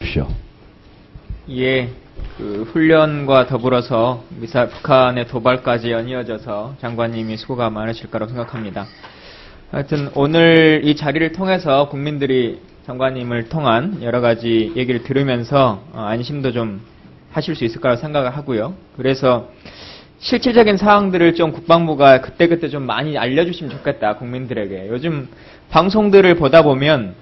주십시오. 예, 그 훈련과 더불어서 북한의 도발까지 연이어져서 장관님이 수고가 많으실 거라고 생각합니다. 하여튼 오늘 이 자리를 통해서 국민들이 장관님을 통한 여러 가지 얘기를 들으면서 안심도 좀 하실 수 있을 거라고 생각을 하고요. 그래서 실질적인 사항들을 좀 국방부가 그때그때 좀 많이 알려주시면 좋겠다, 국민들에게. 요즘 방송들을 보다 보면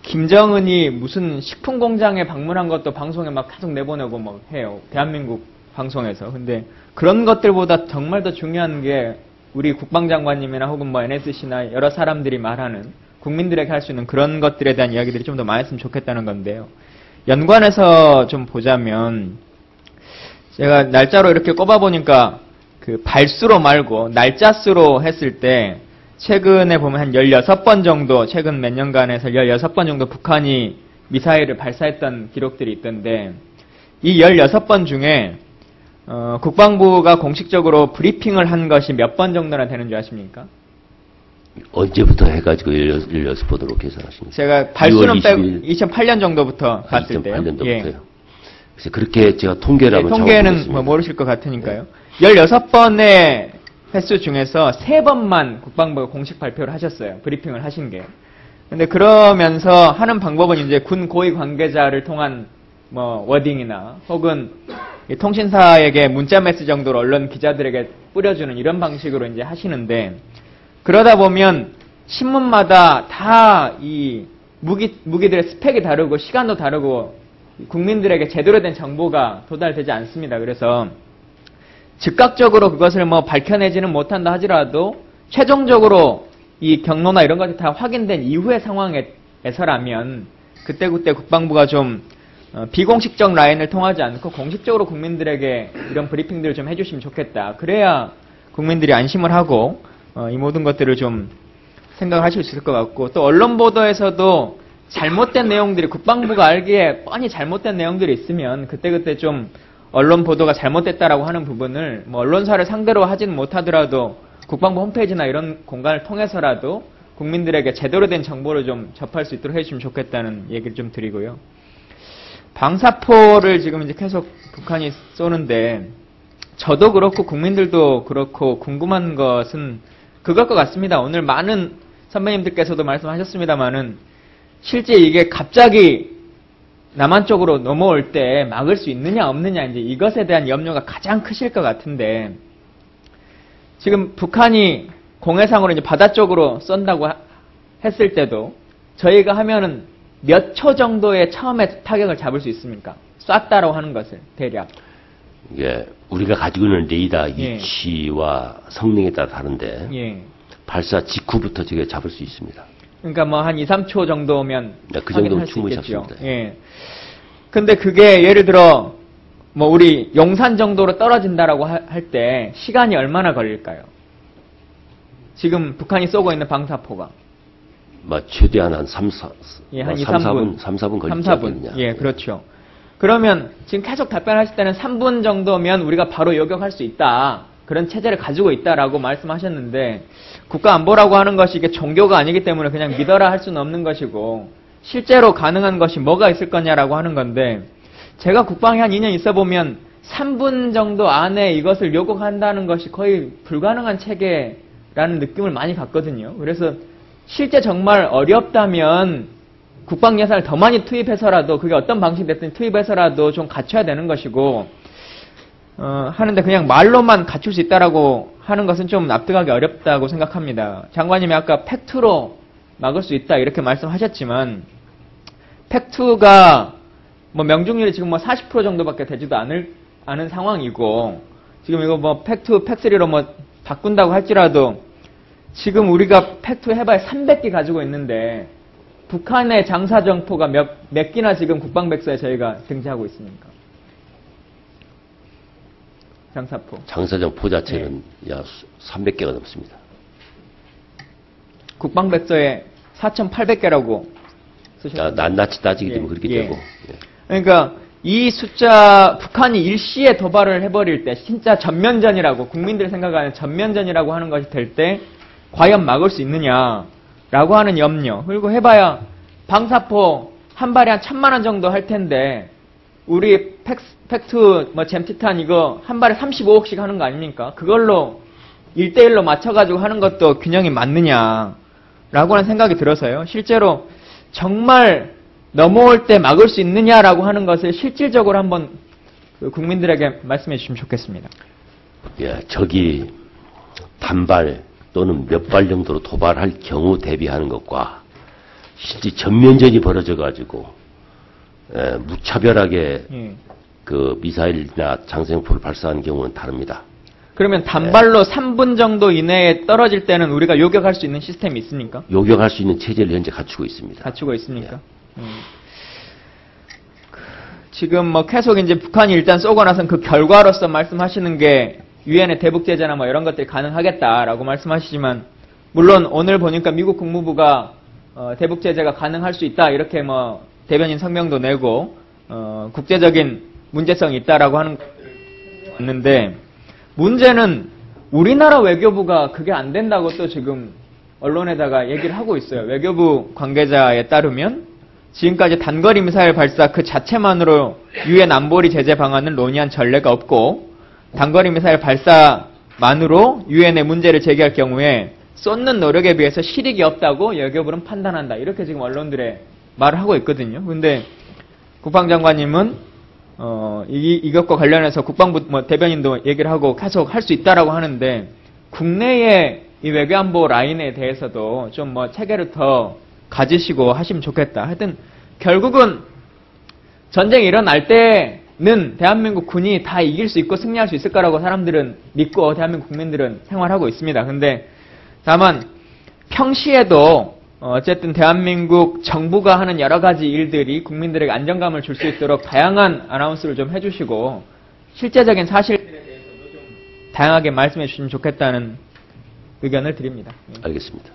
김정은이 무슨 식품 공장에 방문한 것도 방송에 막 계속 내보내고 막 해요. 대한민국 방송에서. 근데 그런 것들보다 정말 더 중요한 게 우리 국방장관님이나 혹은 뭐 NSC나 여러 사람들이 말하는 국민들에게 할 수 있는 그런 것들에 대한 이야기들이 좀 더 많았으면 좋겠다는 건데요. 연관해서 좀 보자면 제가 날짜로 이렇게 꼽아보니까 그 발수로 말고 날짜수로 했을 때 최근에 보면 한 16번 정도, 최근 몇 년간에서 16번 정도 북한이 미사일을 발사했던 기록들이 있던데 이 16번 중에 국방부가 공식적으로 브리핑을 한 것이 몇 번 정도나 되는 줄 아십니까? 언제부터 해가지고 16번으로 계산하십니까? 제가 발수는 빼고 2008년 정도부터 봤을 때요. 2008년도부터요. 예. 그래서 그렇게 제가 통계를 한번 통계는 뭐 모르실 것 같으니까요. 네. 16번의 횟수 중에서 3번만 국방부가 공식 발표를 하셨어요. 브리핑을 하신 게. 근데 그러면서 하는 방법은 이제 군 고위 관계자를 통한 뭐 워딩이나 혹은 통신사에게 문자 메시지 정도로 언론 기자들에게 뿌려주는 이런 방식으로 이제 하시는데 그러다 보면 신문마다 다 이 무기들의 스펙이 다르고 시간도 다르고 국민들에게 제대로 된 정보가 도달되지 않습니다. 그래서 즉각적으로 그것을 뭐 밝혀내지는 못한다 하더라도 최종적으로 이 경로나 이런 것이 다 확인된 이후의 상황에서라면 그때그때 국방부가 좀 비공식적 라인을 통하지 않고 공식적으로 국민들에게 이런 브리핑들을 좀 해주시면 좋겠다. 그래야 국민들이 안심을 하고 이 모든 것들을 좀 생각을 하실 수 있을 것 같고 또 언론 보도에서도 잘못된 내용들이 국방부가 알기에 뻔히 잘못된 내용들이 있으면 그때그때 좀 언론 보도가 잘못됐다라고 하는 부분을 뭐 언론사를 상대로 하지는 못하더라도 국방부 홈페이지나 이런 공간을 통해서라도 국민들에게 제대로 된 정보를 좀 접할 수 있도록 해주시면 좋겠다는 얘기를 좀 드리고요. 방사포를 지금 이제 계속 북한이 쏘는데 저도 그렇고 국민들도 그렇고 궁금한 것은 그걸 것 같습니다. 오늘 많은 선배님들께서도 말씀하셨습니다만은 실제 이게 갑자기 남한 쪽으로 넘어올 때 막을 수 있느냐 없느냐 이제 이것에 대한 염려가 가장 크실 것 같은데 지금 북한이 공해상으로 이제 바다 쪽으로 쏜다고 했을 때도 저희가 하면은 몇 초 정도의 처음에 타격을 잡을 수 있습니까? 쐈다라고 하는 것을 대략. 예, 우리가 가지고 있는 레이더 위치와 성능에 따라 다른데 예. 발사 직후부터 저게 잡을 수 있습니다. 그러니까 뭐 한 2, 3초 정도면 네, 그 정도면 충분히 잡습니다. 예. 근데 그게 예를 들어 뭐 우리 용산 정도로 떨어진다라고 할 때 시간이 얼마나 걸릴까요? 지금 북한이 쏘고 있는 방사포가. 최대한 한 3, 4, 예, 한 2, 3분. 3, 4분 걸리지 3, 4분. 않겠느냐. 예, 그렇죠. 그러면 지금 계속 답변하실 때는 3분 정도면 우리가 바로 요격할 수 있다. 그런 체제를 가지고 있다라고 말씀하셨는데 국가안보라고 하는 것이 이게 종교가 아니기 때문에 그냥 믿어라 할 수는 없는 것이고 실제로 가능한 것이 뭐가 있을 거냐라고 하는 건데 제가 국방에 한 2년 있어 보면 3분 정도 안에 이것을 요격한다는 것이 거의 불가능한 체계라는 느낌을 많이 갖거든요. 그래서 실제 정말 어렵다면 국방 예산을 더 많이 투입해서라도 그게 어떤 방식이 됐든 투입해서라도 좀 갖춰야 되는 것이고 하는데 그냥 말로만 갖출 수 있다라고 하는 것은 좀 납득하기 어렵다고 생각합니다. 장관님이 아까 팩트로 막을 수 있다 이렇게 말씀하셨지만 팩트가 뭐 명중률이 지금 뭐 40% 정도밖에 되지도 않은 상황이고 지금 이거 뭐 팩3로 뭐 바꾼다고 할지라도 지금 우리가 팩트 해봐야 300개 가지고 있는데 북한의 장사정포가 몇 기나 지금 국방백서에 저희가 등재하고 있습니까? 장사포. 장사정포 자체는 약 300개가 넘습니다. 국방백서에 4,800개라고 쓰셨습니다. 낱낱이 따지게 되면 그렇게 되고. 그러니까 이 숫자 북한이 일시에 도발을 해버릴 때 진짜 전면전이라고 국민들이 생각하는 전면전이라고 하는 것이 될 때 과연 막을 수 있느냐라고 하는 염려. 그리고 해봐야 방사포 한 발에 한 1,000만 원 정도 할 텐데 우리 팩트 뭐 잼티탄 이거 한 발에 35억씩 하는 거 아닙니까? 그걸로 1대1로 맞춰가지고 하는 것도 균형이 맞느냐라고 하는 생각이 들어서요. 실제로 정말 넘어올 때 막을 수 있느냐라고 하는 것을 실질적으로 한번 국민들에게 말씀해 주시면 좋겠습니다. 예, 적이 단발 또는 몇 발 정도로 도발할 경우 대비하는 것과 실제 전면전이 벌어져가지고 무차별하게 그 미사일이나 장생포를 발사하는 경우는 다릅니다. 그러면 단발로 3분 정도 이내에 떨어질 때는 우리가 요격할 수 있는 시스템이 있습니까? 요격할 수 있는 체제를 현재 갖추고 있습니다. 갖추고 있습니까? 지금 뭐 계속 이제 북한이 일단 쏘고 나선 그 결과로서 말씀하시는 게 유엔의 대북 제재나 뭐 이런 것들이 가능하겠다라고 말씀하시지만 물론 오늘 보니까 미국 국무부가 대북 제재가 가능할 수 있다 이렇게 뭐 대변인 성명도 내고 국제적인 문제성이 있다라고 하는 것들을 봤는데 문제는 우리나라 외교부가 그게 안 된다고 또 지금 언론에다가 얘기를 하고 있어요. 외교부 관계자에 따르면 지금까지 단거리 미사일 발사 그 자체만으로 유엔 안보리 제재 방안을 논의한 전례가 없고 단거리 미사일 발사만으로 유엔의 문제를 제기할 경우에 쏟는 노력에 비해서 실익이 없다고 외교부는 판단한다. 이렇게 지금 언론들의 말을 하고 있거든요. 근데 국방장관님은 이것과 관련해서 국방부 뭐 대변인도 얘기를 하고 계속 할 수 있다라고 하는데 국내의 이 외교안보 라인에 대해서도 좀 뭐 체계를 더 가지시고 하시면 좋겠다. 하여튼 결국은 전쟁이 일어날 때는 대한민국 군이 다 이길 수 있고 승리할 수 있을 거라고 사람들은 믿고 대한민국 국민들은 생활하고 있습니다. 근데 다만 평시에도 어쨌든 대한민국 정부가 하는 여러 가지 일들이 국민들에게 안정감을 줄 수 있도록 다양한 아나운스를 좀 해주시고 실제적인 사실들에 대해서도 좀 다양하게 말씀해 주시면 좋겠다는 의견을 드립니다. 알겠습니다.